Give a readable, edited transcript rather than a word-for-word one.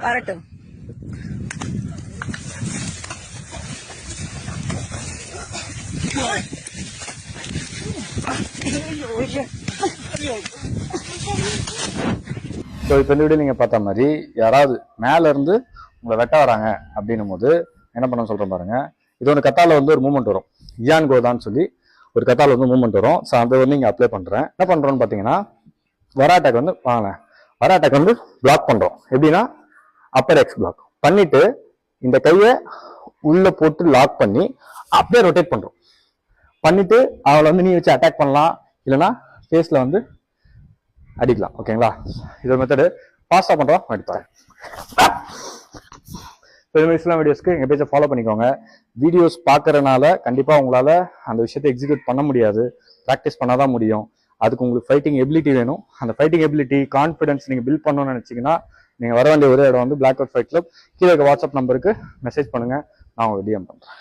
வரட்டும். ஸோ இப்போ இந்த வீடியோ நீங்கள் பார்த்த மாதிரி யாராவது மேலே இருந்து உங்களை வெட்ட வராங்க அப்படின்னும் போது என்ன பண்ண சொல்கிறேன் பாருங்க. இது ஒரு கத்தால வந்து ஒரு மூமெண்ட் வரும், இயான் கோதான்னு சொல்லி ஒரு கத்தால வந்து மூமெண்ட் வரும். ஸோ அதை வந்து இங்கே அப்ளை பண்ணுறேன். என்ன பண்ணுறோன்னு பார்த்தீங்கன்னா, வர அட்டாக் வந்து வாங்க, வர அட்டாக் வந்து பிளாக் பண்ணுறோம். எப்படின்னா அப்பர் எக்ஸ் பிளாக் பண்ணிட்டு இந்த கையை உள்ள போட்டு லாக் பண்ணி அப்படியே ரொட்டேட் பண்ணுறோம். பண்ணிட்டு அவளை வந்து நீ வச்சு அட்டாக் பண்ணலாம், இல்லைன்னா ஃபேஸில் வந்து அடிக்கலாம். ஓகேங்களா? இது ஒரு மெத்தடு. ஃபாஸ்ட்டாக பண்ணுறோம், அடிப்பாங்க. இது மாதிரி இஸ்லாம் வீடியோஸ்க்கு எங்கள் பேஜை ஃபாலோ பண்ணிக்கோங்க. வீடியோஸ் பார்க்கறதுனால கண்டிப்பாக உங்களால் அந்த விஷயத்தை எக்ஸிக்யூட் பண்ண முடியாது, ப்ராக்டிஸ் பண்ணால் தான் முடியும். அதுக்கு உங்களுக்கு ஃபைட்டிங் எபிலிட்டி வேணும். அந்த ஃபைட்டிங் எபிலிட்டி, கான்ஃபிடன்ஸ் நீங்கள் பில்ட் பண்ணணும்னு நினச்சிங்கன்னா நீங்கள் வர வேண்டிய ஒரே இடம் வந்து பிளாக் அவுட் ஃபைட் கிளப். கீழே இருக்க வாட்ஸ்அப் நம்பருக்கு மெசேஜ் பண்ணுங்கள், நான் உங்களுக்கு டிஎம் பண்ணுறேன்.